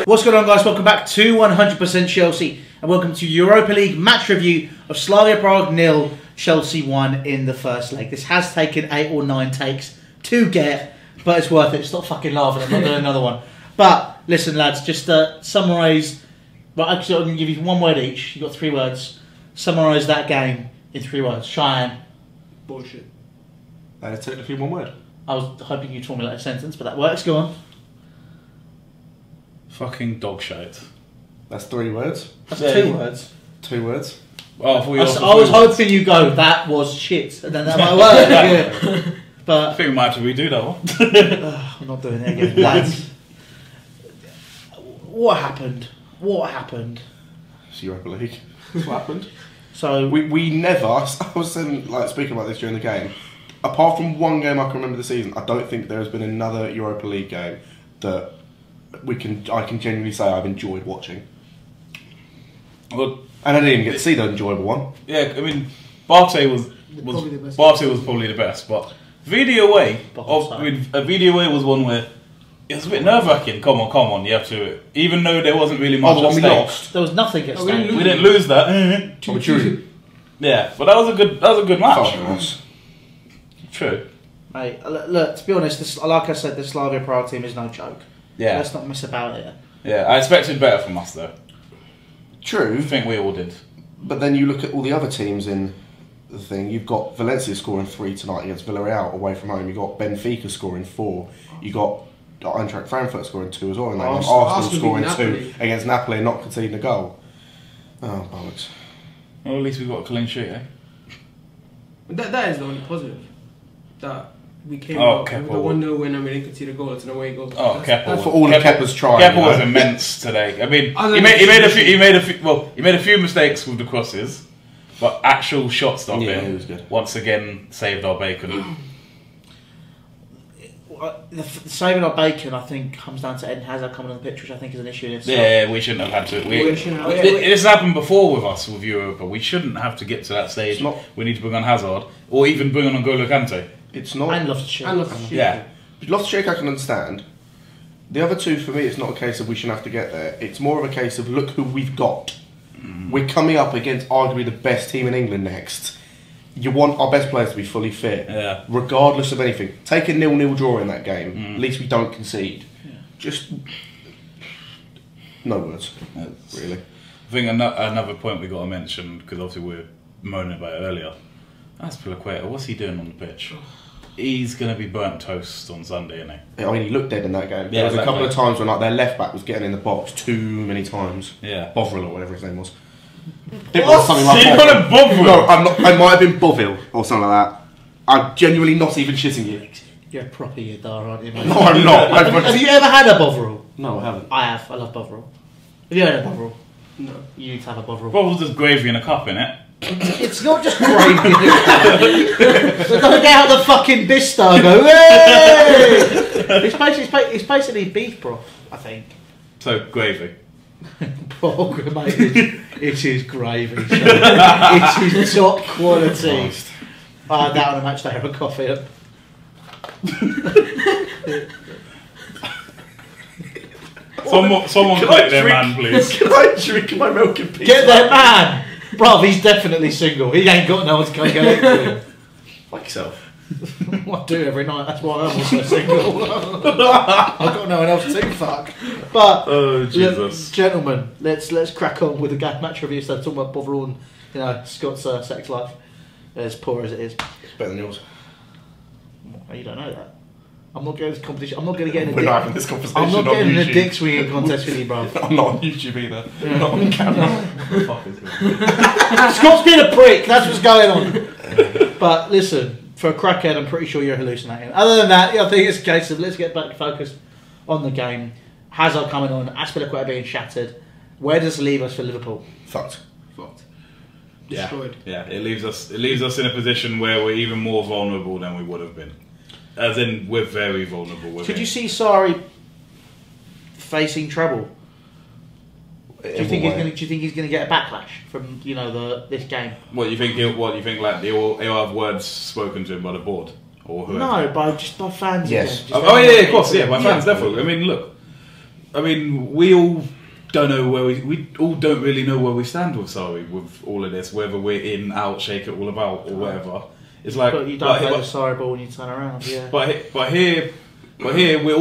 What's going on, guys? Welcome back to 100% Chelsea and welcome to Europa League match review of Slavia Prague 0, Chelsea 1 in the first leg. This has taken 8 or 9 takes to get, but it's worth it. Stop fucking laughing. I'm not doing another one. But listen, lads, just summarise. Well, actually, I'm going to give you one word each. You've got 3 words. Summarise that game in 3 words. Cheyenne. Bullshit. That's technically one word. I was hoping you'd formulate a sentence, but that works. Go on. Fucking dog shite. That's 3 words. That's 2 words. 2 words. Oh, I was hoping you go, that was shit, and then that might work. Yeah. But I think we might have to redo that one. I'm not doing it again. Lads, what happened? What happened? It's Europa League. That's what happened. So we never. I was speaking about this during the game. Apart from one game I can remember the season, I don't think there has been another Europa League game that I can genuinely say I've enjoyed watching. Well, and I didn't even get to see the enjoyable one. yeah, I mean, Barté was probably the best, but VDOA. VDOA was one where it was a bit nerve wracking. Come on, you have to. Even though there wasn't really much at stake. Lost. there was nothing at stake. We didn't lose that. True. Yeah, but that was a good match. True. Mate, look, to be honest, like I said, the Slavia Praha team is no joke. Yeah. Let's not mess about it. Yeah, I expected better from us though. True. I think we all did. But then you look at all the other teams in the thing. You've got Valencia scoring 3 tonight against Villarreal away from home. You've got Benfica scoring 4. You've got Eintracht Frankfurt scoring 2 as well. And Arsenal scoring 2 against Napoli and not conceding a goal. Oh, bollocks. Well, at least we got a clean sheet, eh? That is the only positive. That we came Oh, out Kepa with a 1-0 win and we didn't concede a goal. It's an away goal. Oh, Kepa. For all of Kepa's trying. Kepa was immense today. I mean, he made a few mistakes with the crosses, but actual shot stopping, he was good. Once again saved our bacon. The saving our bacon, I think, comes down to Eden Hazard coming on the pitch, which I think is an issue in itself. Yeah, we shouldn't have had to. This happened before with us with Europa. We shouldn't have to get to that stage. We need to bring on Hazard, or even bring on N'Golo Kante. It's not. And Loftus-Cheek. Yeah. Loftus-Cheek I can understand. The other two, for me, it's not a case of we shouldn't have to get there. It's more of a case of look who we've got. We're coming up against arguably the best team in England next. You want our best players to be fully fit, regardless of anything. Take a 0-0 draw in that game. At least we don't concede. Yeah. Just no words, really. I think another point we got to mention, because obviously we were moaning about it earlier. That's Pilaqueta. What's he doing on the pitch? He's going to be burnt toast on Sunday, isn't he? I mean, he looked dead in that game. There was a couple of times when their left back was getting in the box too many times. Yeah. Bovril or whatever his name was. It was something like that. No, I'm not. I might have been Bovril or something like that. I'm genuinely not even shitting you. You're a proper Yadar, aren't you, mate? No, I'm not. Have you ever had a Bovril? No, I haven't. I have. I love Bovril. Have you had a Bovril? No. You need to have a Bovril. Brovril's just gravy in a cup, innit? It's not just gravy. So don't get out the fucking Bista and go, hey! It's basically beef broth, I think. So, gravy. Oh, mate, it is gravy. So it is top quality. I had that on a match day of a coffee. Someone collect their man, please. Can I drink my milk and peas? Get their man! Bruv, he's definitely single. He ain't got no one to come get into him. Like yourself. I do every night, that's why I'm also single. I've got no one else to fuck. But, oh, Jesus. Gentlemen, let's crack on with the game match review. So, talking about Bovril and Scott's sex life, as poor as it is. It's better than yours. Well, you don't know that. I'm not going to this competition. I'm not going to get in a We're not having this conversation. I'm not getting in a dick swinging contest with you, bro. I'm not on YouTube either. I'm not on camera. What the fuck is this? Scott's being a prick. That's what's going on. But listen, for a crackhead, I'm pretty sure you're hallucinating. Other than that, I think it's a case of let's get back focused on the game. Hazard coming on, Aspilicueta being shattered. Where does it leave us for Liverpool? Fucked. Destroyed. Yeah, it leaves us in a position where we're even more vulnerable than we would have been. As in, we're very vulnerable. Could you see Sarri facing trouble? Do you think he's going to get a backlash from this game? What do you think? He'll have words spoken to him by the board or whoever? No, by fans. Yes. Again, of course, by fans definitely. I mean, look, I mean, we all don't know where we all don't really know where we stand with Surrey with all of this, whether we're in, out, shake it all about, or whatever. It's like, but you don't play the Surrey ball when you turn around. Yeah. But here we're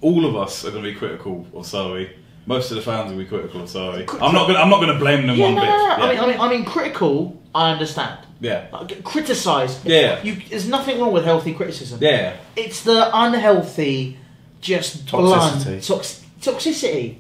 all of us are gonna be critical of Surrey. Most of the fans will be critical of Surrey. I'm not gonna blame them one bit. Yeah. I mean, critical. I understand. Yeah. Like, criticise. Yeah. There's nothing wrong with healthy criticism. Yeah. It's the unhealthy, just blunt toxicity,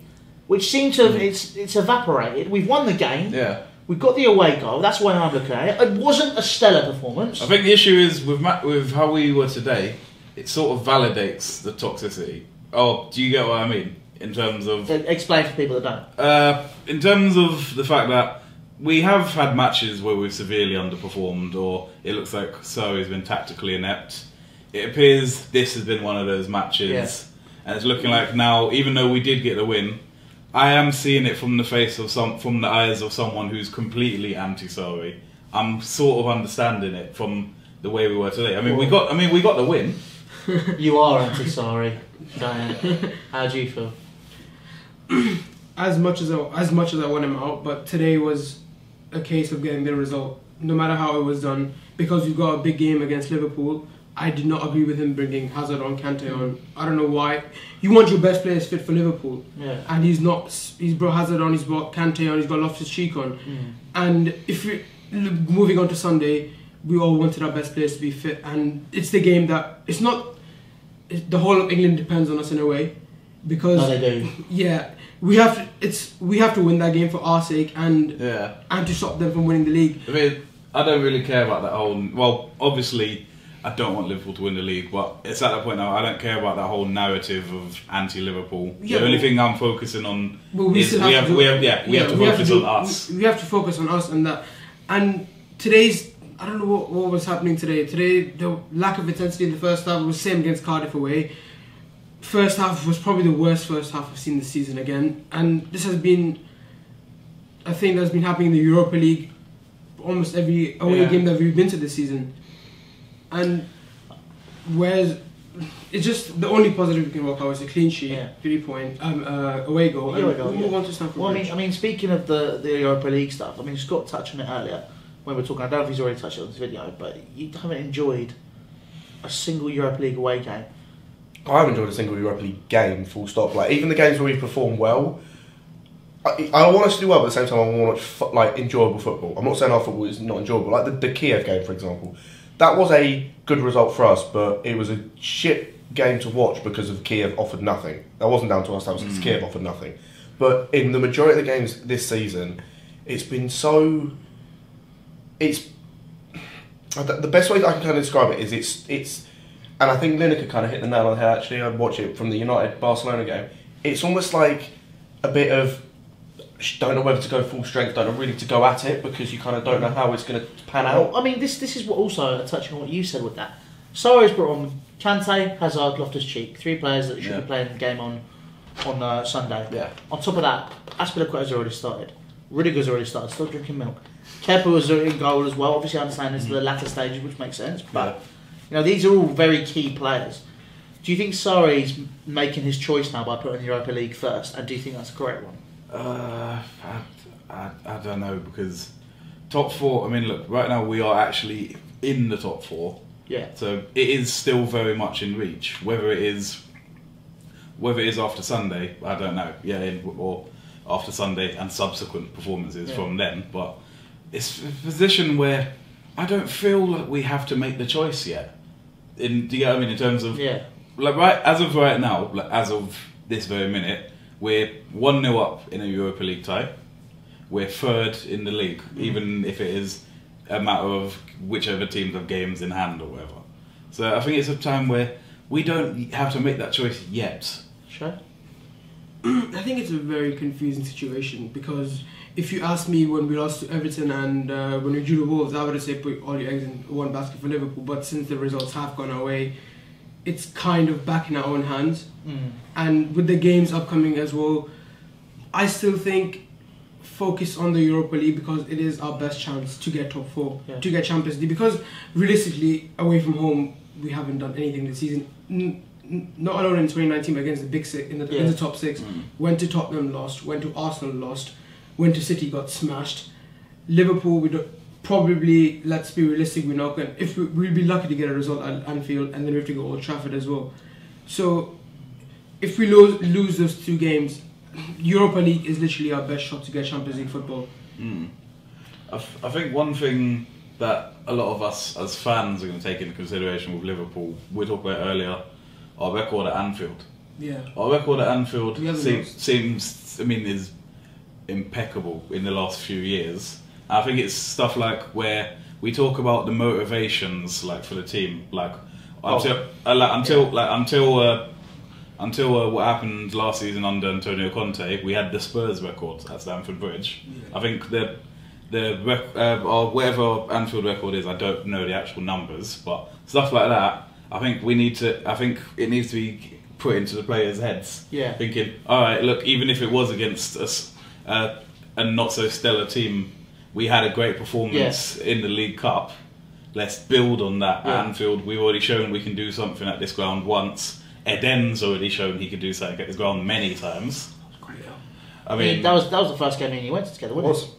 which seems to have it's evaporated. We've won the game. Yeah. We've got the away goal. That's why I'm looking at it. It wasn't a stellar performance. I think the issue is with how we were today. It sort of validates the toxicity. Oh, do you get what I mean? In terms of explain for people that don't. In terms of the fact that we have had matches where we've severely underperformed, or it looks like Surrey's been tactically inept. It appears this has been one of those matches, and it's looking like now, even though we did get the win, I am seeing it from the eyes of someone who's completely anti-Surrey. I'm sort of understanding it from the way we were today. I mean, we got the win. You are anti-Surrey, Diane. How do you feel? As much as I want him out, but today was a case of getting the result, no matter how it was done. Because we've got a big game against Liverpool, I did not agree with him bringing Hazard on, Kante on. I don't know why. You want your best players fit for Liverpool, and he's not. He's brought Hazard on, he's brought Kante on, he's got Loftus-Cheek on. And if we're moving on to Sunday, we all wanted our best players to be fit, and it's the game that it's not. The whole of England depends on us in a way, because they do. Yeah, we have to win that game for our sake and to stop them from winning the league. I mean, I don't really care about that whole. Well, obviously, I don't want Liverpool to win the league, but it's at that point now. I don't care about that whole narrative of anti-Liverpool. The only thing I'm focusing on is we have to focus on us. We have to focus on us and that. And today's. I don't know what was happening today. Today, the lack of intensity in the first half was the same against Cardiff away. First half was probably the worst first half I've seen this season again. And this has been a thing that's been happening in the Europa League almost every away game that we've been to this season. And whereas it's just the only positive we can walk out is a clean sheet, 3 point away goal. Move on to Stamford Bridge. I mean, speaking of the Europa League stuff, I mean, Scott touched on it earlier. When we're talking, I don't know if he's already touched on this video, but you haven't enjoyed a single Europa League away game. I haven't enjoyed a single Europa League game, full stop. Like, even the games where we perform well, I want us to do well, but at the same time I want to watch enjoyable football. I'm not saying our football is not enjoyable. Like the Kiev game, for example, that was a good result for us, but it was a shit game to watch because of Kiev offered nothing. That wasn't down to us, that was because Kiev offered nothing. But in the majority of the games this season, it's been so... the best way I can kind of describe it is it's and I think Lineker kind of hit the nail on the head. Actually, I'd watch it from the United-Barcelona game. It's almost like a bit of don't know whether to go full strength, don't know really to go at it, because you kind of don't know how it's going to pan out. I mean, this is what also touching on what you said with that. Sarri's brought on Kante, Hazard, Loftus-Cheek, 3 players that should be playing the game on Sunday. Yeah. On top of that, Aspilicueta's already started. Rudiger's already started. Stop drinking milk. Kepa was in goal as well. Obviously, I understand it's the latter stages, which makes sense. But these are all very key players. Do you think Sarri's making his choice now by putting Europa League first? And do you think that's a correct one? I don't know, because top 4. I mean, look, right now we are actually in the top 4. Yeah. So it is still very much in reach. Whether it is after Sunday, I don't know. Or after Sunday and subsequent performances from then, but it's a position where I don't feel like we have to make the choice yet. Do you get what I mean? In terms of as of right now, as of this very minute, we're 1-0 up in a Europa League tie. We're 3rd in the league, even if it is a matter of whichever teams have games in hand or whatever. So I think it's a time where we don't have to make that choice yet. Sure. I think it's a very confusing situation, because if you ask me when we lost to Everton and when we drew the Wolves, I would say put all your eggs in one basket for Liverpool. But since the results have gone our way, it's kind of back in our own hands. And with the games upcoming as well, I still think focus on the Europa League, because it is our best chance to get top 4, to get Champions League. Because realistically, away from home, we haven't done anything this season. not alone in 2019, but against the big six in the top six. Went to Tottenham, lost. Went to Arsenal, lost. Went to City, got smashed. Liverpool, probably, let's be realistic, we're not going. If we'll be lucky to get a result at Anfield, and then we have to go Old Trafford as well. So, if we lose those 2 games, Europa League is literally our best shot to get Champions League football. I think one thing that a lot of us as fans are going to take into consideration with Liverpool, we talked about earlier, our record at Anfield. Yeah. Our record at Anfield seems, is impeccable in the last few years. I think it's stuff like where we talk about the motivations, like for the team, like until what happened last season under Antonio Conte, we had the Spurs record at Stamford Bridge. Yeah. I think whatever Anfield record is, I don't know the actual numbers, but stuff like that, I think it needs to be put into the players' heads. Yeah. Thinking, all right, look, even if it was against us, a not so stellar team, we had a great performance in the League Cup. Let's build on that at Anfield. We've already shown we can do something at this ground once. Eden's already shown he could do something at this ground many times. I mean, that was the first game he went together, wasn't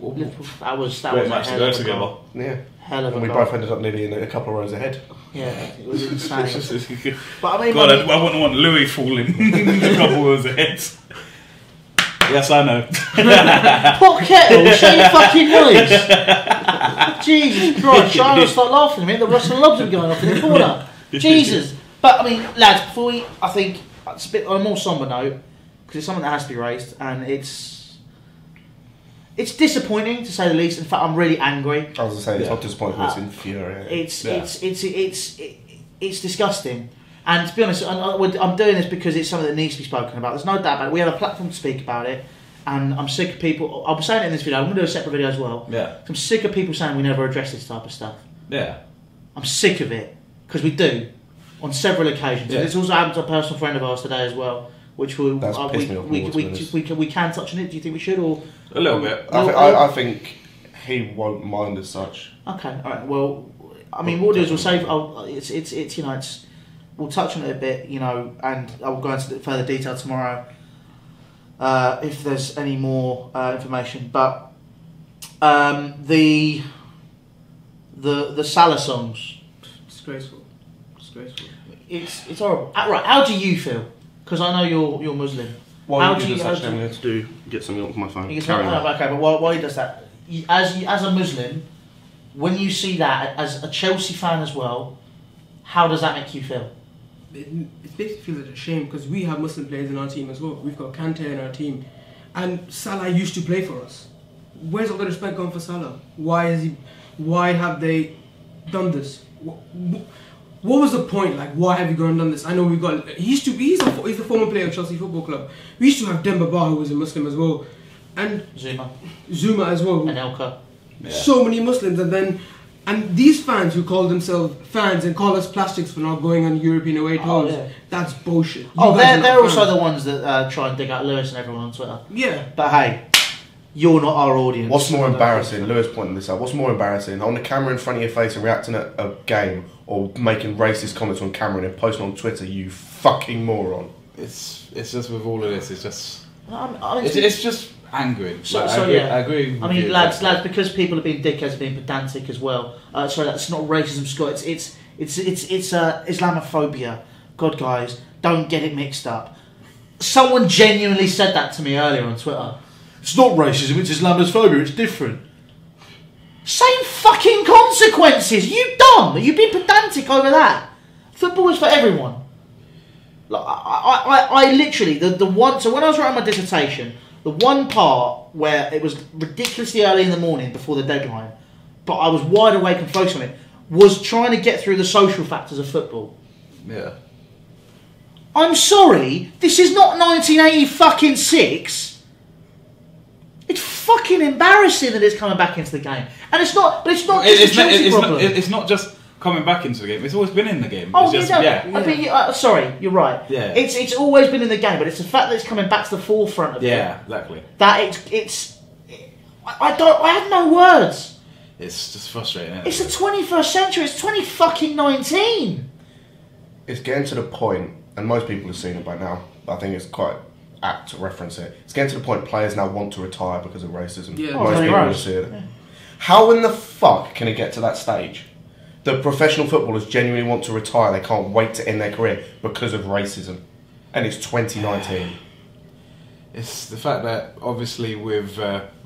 it? That was great match to go together. Yeah. Hell of a and we goal. both ended up nearly in a couple of rows ahead. Yeah, it was insane. But I mean, God, I wouldn't want Louis falling a couple of rows ahead. Yes, I know. Pot kettle, shut your fucking noise. Jesus Christ, Shine will start laughing at me. The Russell Lobs are going off in the corner. Jesus. But I mean, lads, before we, I think it's a bit on a more sombre note, because it's something that has to be raised, and it's disappointing to say the least. In fact, I'm really angry. I was going to say, it's not disappointing, it's infuriating. It's disgusting. And to be honest, I'm doing this because it's something that needs to be spoken about. There's no doubt about it. We have a platform to speak about it, and I'm sick of people. I'll be saying it in this video. I'm going to do a separate video as well. Yeah. I'm sick of people saying we never address this type of stuff. Yeah. I'm sick of it because we do on several occasions. Yeah. And it's also happened to a personal friend of ours today as well, which we can touch on it. Do you think we should, or a little bit? I think he won't mind as such. Okay. All right. Well, I mean, what we'll do is we'll save. We'll touch on it a bit, and I'll go into further detail tomorrow if there's any more information. But the Salah songs, disgraceful. It's horrible. Right, how do you feel? Because I know you're Muslim. Well, I'm going to get something off my phone. Okay, but while he does that, as a Muslim, when you see that as a Chelsea fan as well, how does that make you feel? It makes me feel like a shame because we have Muslim players in our team as well. We've got Kante in our team, and Salah used to play for us. Where's all the respect gone for Salah? Why have they done this? What was the point? Like, why have you gone and done this? I know we've got. He's the former player of Chelsea Football Club. We used to have Demba Ba, who was a Muslim as well, and Zuma as well, and Elka. Yeah. So many Muslims, and these fans who call themselves fans and call us plastics for not going on European away tours, that's bullshit. They're also the ones that try and dig out Lewis and everyone on Twitter. Yeah. But hey, you're not our audience. What's more embarrassing? Lewis pointing this out. What's more embarrassing? On the camera in front of your face and reacting at a game, or making racist comments on camera and posting on Twitter? You fucking moron. It's just with all of this. It's just. It's just angry. I agree. I mean, lads, because people have been dickheads, being pedantic as well. Sorry, that's not racism, Scott. It's Islamophobia. God, guys, don't get it mixed up. Someone genuinely said that to me earlier on Twitter. It's not racism. It's Islamophobia. It's different. Same fucking consequences. You dumb. You've been pedantic over that. Football is for everyone. Like, I literally the one. So when I was writing my dissertation, the one part where it was ridiculously early in the morning before the deadline, but I was wide awake and focused on it, was trying to get through the social factors of football. Yeah. I'm sorry, this is not 1986. It's fucking embarrassing that it's coming back into the game, and it's not. But it's not just a Chelsea problem. It's not just coming back into the game. It's always been in the game. Oh, it's I mean, sorry, you're right. Yeah. It's always been in the game, but it's the fact that it's coming back to the forefront of it. Yeah, exactly. That I have no words. It's just frustrating. It's the 21st century. It's 2019. it's getting to the point, and most people have seen it by now, but I think it's quite apt to reference it. It's getting to the point players now want to retire because of racism. Yeah. Most people will see it. Yeah. How in the fuck can it get to that stage? The professional footballers genuinely want to retire. They can't wait to end their career because of racism. And it's 2019. It's the fact that obviously with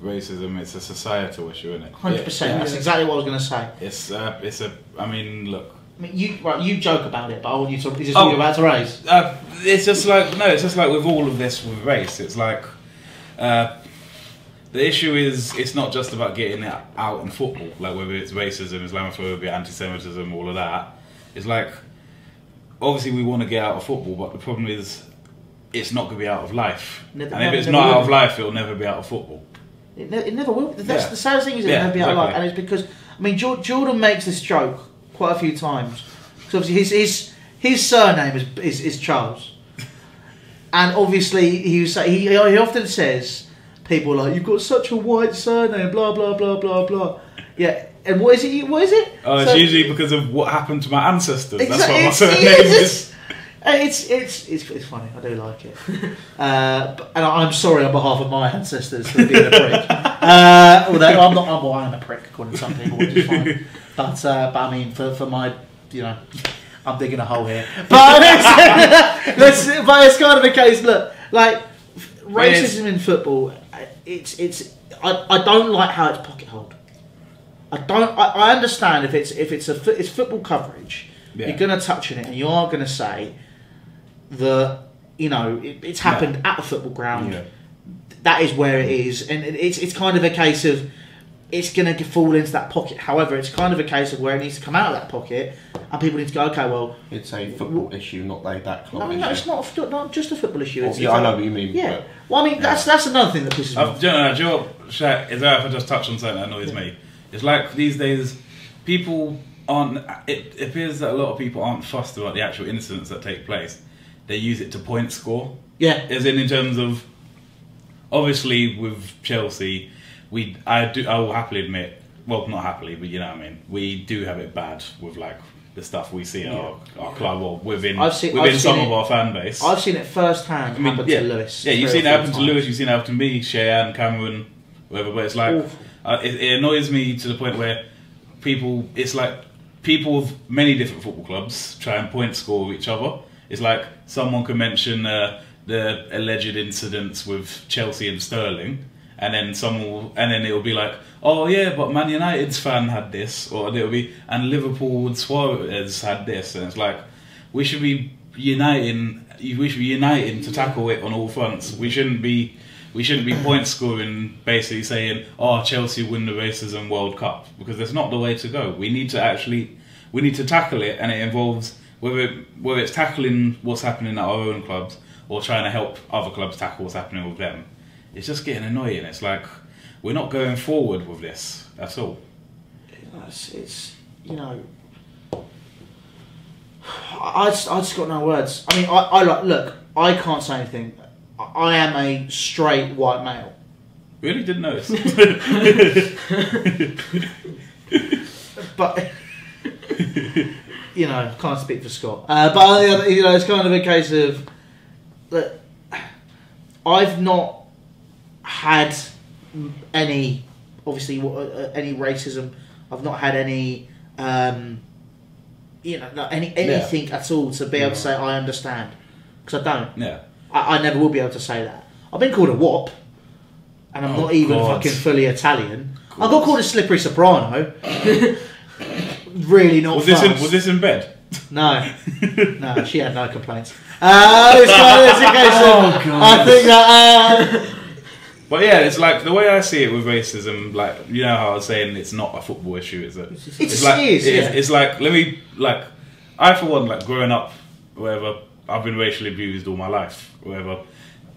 racism, it's a societal issue, isn't it? 100%. That's exactly what I was going to say. I mean, look. I mean, you joke about it, but I want you to. Is this what you're about to raise? It's just like with all of this with race. It's like the issue is it's not just about getting it out in football, like whether it's racism, Islamophobia, anti-Semitism, all of that. It's like obviously we want to get out of football, but the problem is it's not going to be out of life. And if it's not out of life, it'll never be out of football. It never will. That's the saddest thing is it'll never be out of life, and it's because I mean Jordan makes this joke quite a few times. So obviously his surname is Charles, and obviously he often says people are like, you've got such a white surname, blah blah blah blah blah. Yeah, and what is it? It's usually because of what happened to my ancestors. That's what my surname is. It's funny. I do like it, and I'm sorry on behalf of my ancestors for being a prick. Although I'm not, I am a prick according to some people, which is fine. But I mean, for my, I'm digging a hole here. But it's kind of a case. Look, like racism in football, I don't like how it's pocket hold. I understand if it's football coverage, you're going to touch on it and you are going to say that it's happened at the football ground. Yeah. That is where it is, and it's kind of a case of it's going to fall into that pocket. However, it's kind of a case of where it needs to come out of that pocket, and people need to go, okay, well, it's a football issue, not that club issue. No, it's not just a football issue. I know what you mean. Yeah. Well, I mean, that's another thing that pisses me off. Do you know what, Shaq, is that if I just touch on something that annoys me? It's like these days, people aren't. It appears that a lot of people aren't fussed about the actual incidents that take place. They use it to point score. Yeah. As in terms of, obviously with Chelsea, I will happily admit, well, not happily, but you know what I mean. We do have it bad with like the stuff we see at our club or within some of our fan base. I've seen it firsthand happen to Lewis. Yeah, you've seen it happen to Lewis. You've seen it happen to me, Cheyenne, Cameron, whatever. But it's like it annoys me to the point where people of many different football clubs try and point score with each other. It's like someone could mention the alleged incidents with Chelsea and Sterling, and then it'll be like, oh yeah, but Man United's fan had this, or it'll be, and Liverpool and Suarez had this, and it's like we should be uniting to tackle it on all fronts. We shouldn't be point scoring, basically saying, oh, Chelsea win the Racism World Cup, because that's not the way to go. We need to tackle it, and it involves whether it's tackling what's happening at our own clubs or trying to help other clubs tackle what's happening with them. It's just getting annoying. It's like we're not going forward with this at all. It's I just got no words. I mean, look, I can't say anything. I am a straight white male. Really didn't notice. But can't speak for Scott. But it's kind of a case of that I've not had any, obviously, any racism. I've not had any, anything at all to be able to say I understand, because I don't. Yeah. I never will be able to say that. I've been called a wop, and I'm not even fucking fully Italian. I got called a slippery soprano. Really not. Was this in bed? No, she had no complaints. It's a case of, I think that. But yeah, it's like the way I see it with racism. Like, you know how I was saying it's not a football issue, is it? It's like I for one, like growing up, whatever, I've been racially abused all my life, whatever,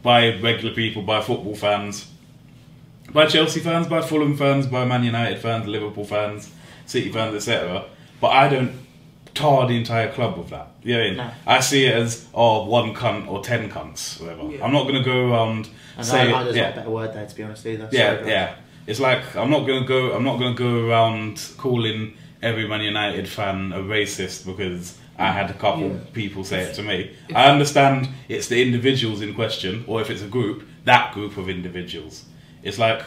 by regular people, by football fans, by Chelsea fans, by Fulham fans, by Man United fans, Liverpool fans, City fans, etc. But I don't tar the entire club with that. You know what I mean? No. I see it as one cunt or 10 cunts, whatever. Yeah. I'm not going to go around saying. There's not a better word there, to be honest, either. Yeah. It's like I'm not going to go around calling every Man United fan a racist because I had a couple people say it to me. I understand it's the individuals in question, or if it's a group, that group of individuals. It's like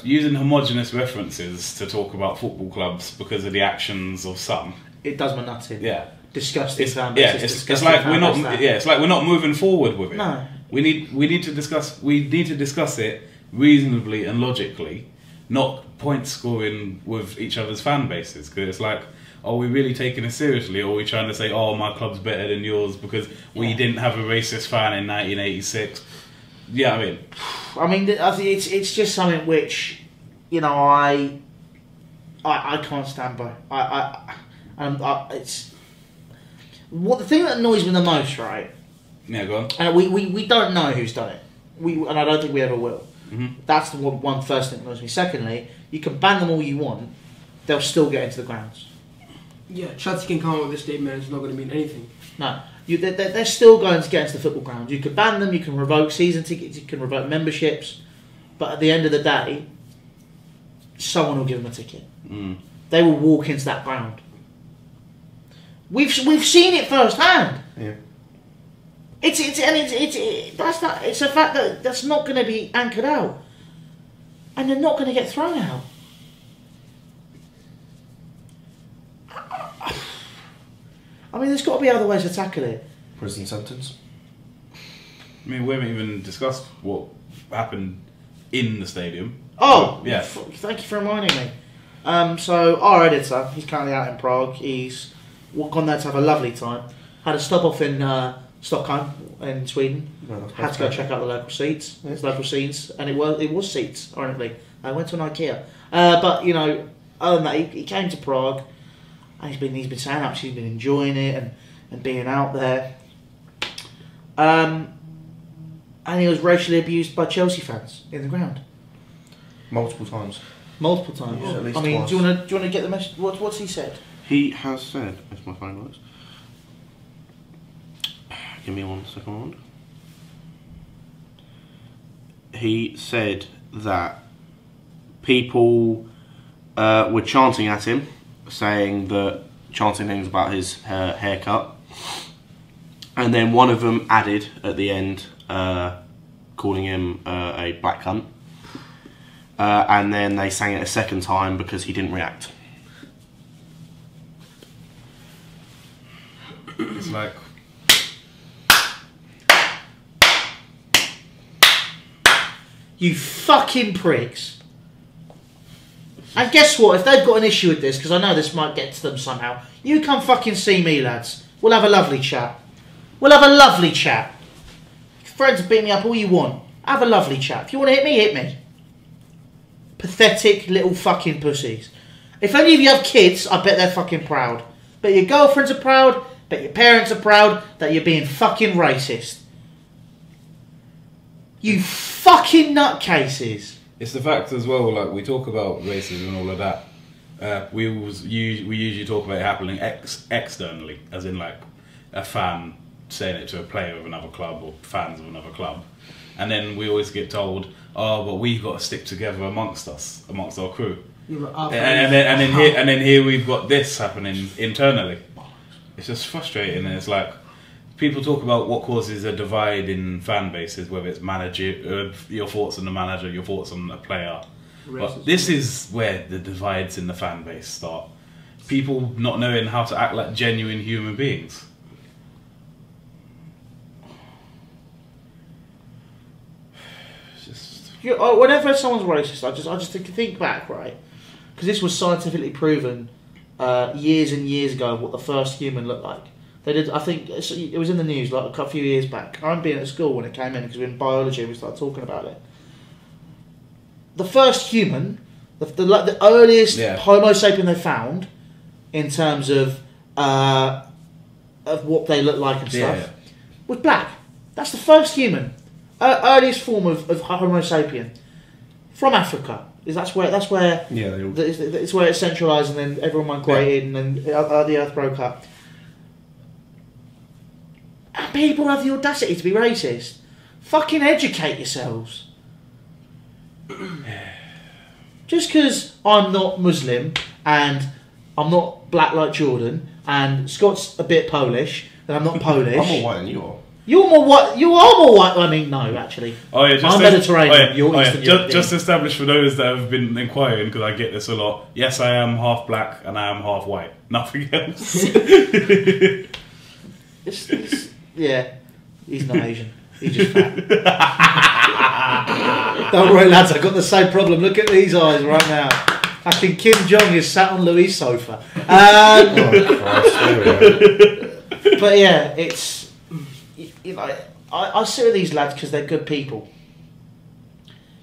using homogenous references to talk about football clubs because of the actions of some. It does my nuts in. Yeah. Disgusting. It's like we're not. Yeah, it's like we're not moving forward with it. No. We need to discuss. We need to discuss it reasonably and logically, not point scoring with each other's fan bases. Because it's like, are we really taking it seriously, or are we trying to say, oh, my club's better than yours because we didn't have a racist fan in 1986? Yeah, I mean, I think it's just something which, you know, I can't stand by. It's what the thing that annoys me the most, right? Yeah, go on. And we don't know who's done it. And I don't think we ever will. Mm-hmm. That's the one first thing that annoys me. Secondly, you can ban them all you want, they'll still get into the grounds. Yeah, Chelsea can come up with this statement. It's not going to mean anything. No. They're still going to get into the football ground. You can ban them, you can revoke season tickets, you can revoke memberships, but at the end of the day, someone will give them a ticket. Mm. They will walk into that ground. We've seen it firsthand. Yeah. It's a fact that's not going to be anchored out, and they're not going to get thrown out. I mean, there's got to be other ways to tackle it. Prison sentence. I mean, we haven't even discussed what happened in the stadium. Oh, yeah. Thank you for reminding me. So our editor, he's currently out in Prague. He's gone there to have a lovely time. Had a stop off in Stockholm in Sweden. Well, had to go check out the local seats, local scenes, and it was seats. Ironically, I went to an IKEA. But you know, other than that, he came to Prague. And he's been saying actually he's been enjoying it and being out there. And he was racially abused by Chelsea fans in the ground. Multiple times. Multiple times. Yeah, at least I mean, twice. do you want to get the message? What's he said? He has said, if my phone works. Give me 1 second. He said that people were chanting at him, chanting things about his haircut, and then one of them added at the end, calling him a black cunt, and then they sang it a second time because he didn't react. It's like, you fucking pricks. And guess what? If they've got an issue with this, because I know this might get to them somehow, you come fucking see me, lads. We'll have a lovely chat. Friends beat me up all you want. Have a lovely chat. If you want to hit me, hit me. Pathetic little fucking pussies. If any of you have kids, I bet they're fucking proud. Bet your girlfriends are proud. Bet your parents are proud that you're being fucking racist. You fucking nutcases. it's the fact as well, like we talk about racism and all of that. We usually talk about it happening externally, as in like a fan saying it to a player of another club or fans of another club. And then we always get told, oh, but we've got to stick together amongst us, amongst our crew. And then here we've got this happening internally. It's just frustrating, and it's like people talk about what causes a divide in fan bases, whether it's manager, your thoughts on the manager, your thoughts on the player. But this is where the divides in the fan base start. People not knowing how to act like genuine human beings. Whenever someone's racist, I just think back, right? Because this was scientifically proven years and years ago what the first human looked like. They did. I think it was in the news like a few years back. I remember being at school when it came in because we were in biology. We started talking about it. The first human, the earliest Homo sapien they found, in terms of what they look like and stuff, was black. That's the first human. Earliest form of Homo sapien from Africa. That's where it's where it's centralised, and then everyone migrated, and then the earth broke up. And people have the audacity to be racist. Fucking educate yourselves. Just because I'm not Muslim and I'm not black like Jordan, and Scott's a bit Polish, and I'm not Polish. I'm more white than you are. You're more white. You are more white. I mean, no, actually. Oh yeah, I'm Mediterranean. You're Eastern European. Just established for those that have been inquiring, because I get this a lot. Yes, I am half black and I am half white. Nothing else. Yeah, he's not Asian. He's just fat. Don't worry, lads. I've got the same problem. Look at these eyes right now. I think Kim Jong is sat on Louis' sofa. But yeah, it's. You know, I sit with these lads because they're good people.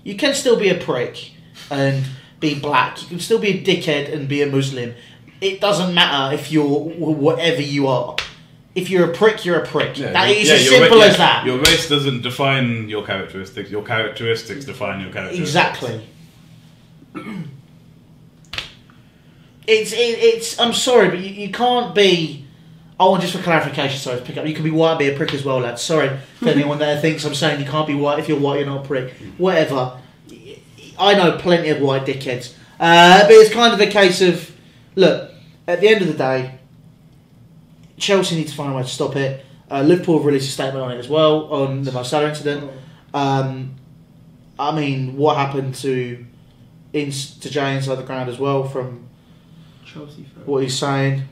You can still be a prick and be black. You can still be a dickhead and be a Muslim. It doesn't matter if you're whatever you are. If you're a prick, you're a prick. Yeah, that is as simple as that. Your race doesn't define your characteristics. Your characteristics define your characteristics. Exactly. It's. I'm sorry, but you can't be. Oh, and just for clarification, sorry to pick up. You can be white and be a prick as well, lads. Sorry for anyone there thinks I'm saying you can't be white. If you're white, you're not a prick. Whatever. I know plenty of white dickheads. But it's kind of a case of, look, at the end of the day, Chelsea need to find a way to stop it. Liverpool have released a statement on it as well, on the Mo Salah incident. I mean, what happened to Jay inside the ground as well from Chelsea fan. What he's saying.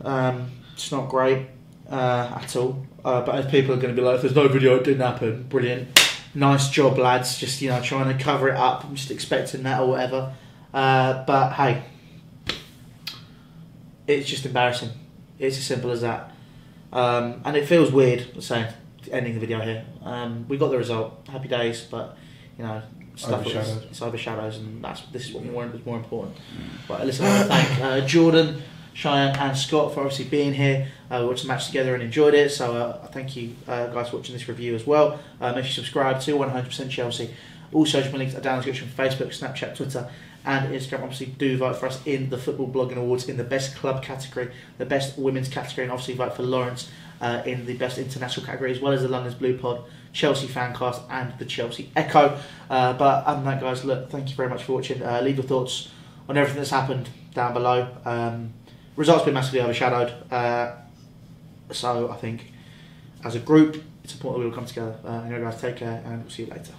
It's not great at all. But as people are going to be like, if there's no video, it didn't happen. Brilliant. Nice job, lads. Just, trying to cover it up. I'm just expecting that or whatever. But hey, it's just embarrassing. It's as simple as that. And it feels weird saying ending the video here. We got the result. Happy days, but stuff it's overshadows, and this is what is more important. But listen, I want to thank Jordan, Cheyenne and Scott for obviously being here. We watched the match together and enjoyed it, so thank you guys for watching this review as well. Make sure you subscribe to 100% Chelsea. All social links are down in the description: Facebook, Snapchat, Twitter and Instagram. Obviously do vote for us in the Football Blogging Awards in the best club category, the best women's category, and obviously vote for Lawrence in the best international category, as well as the London's Blue Pod, Chelsea Fancast and the Chelsea Echo. But other than that, guys, look, thank you very much for watching. Leave your thoughts on everything that's happened down below. Results been massively overshadowed, so I think as a group it's important that we all come together. Anyway guys, take care and we'll see you later.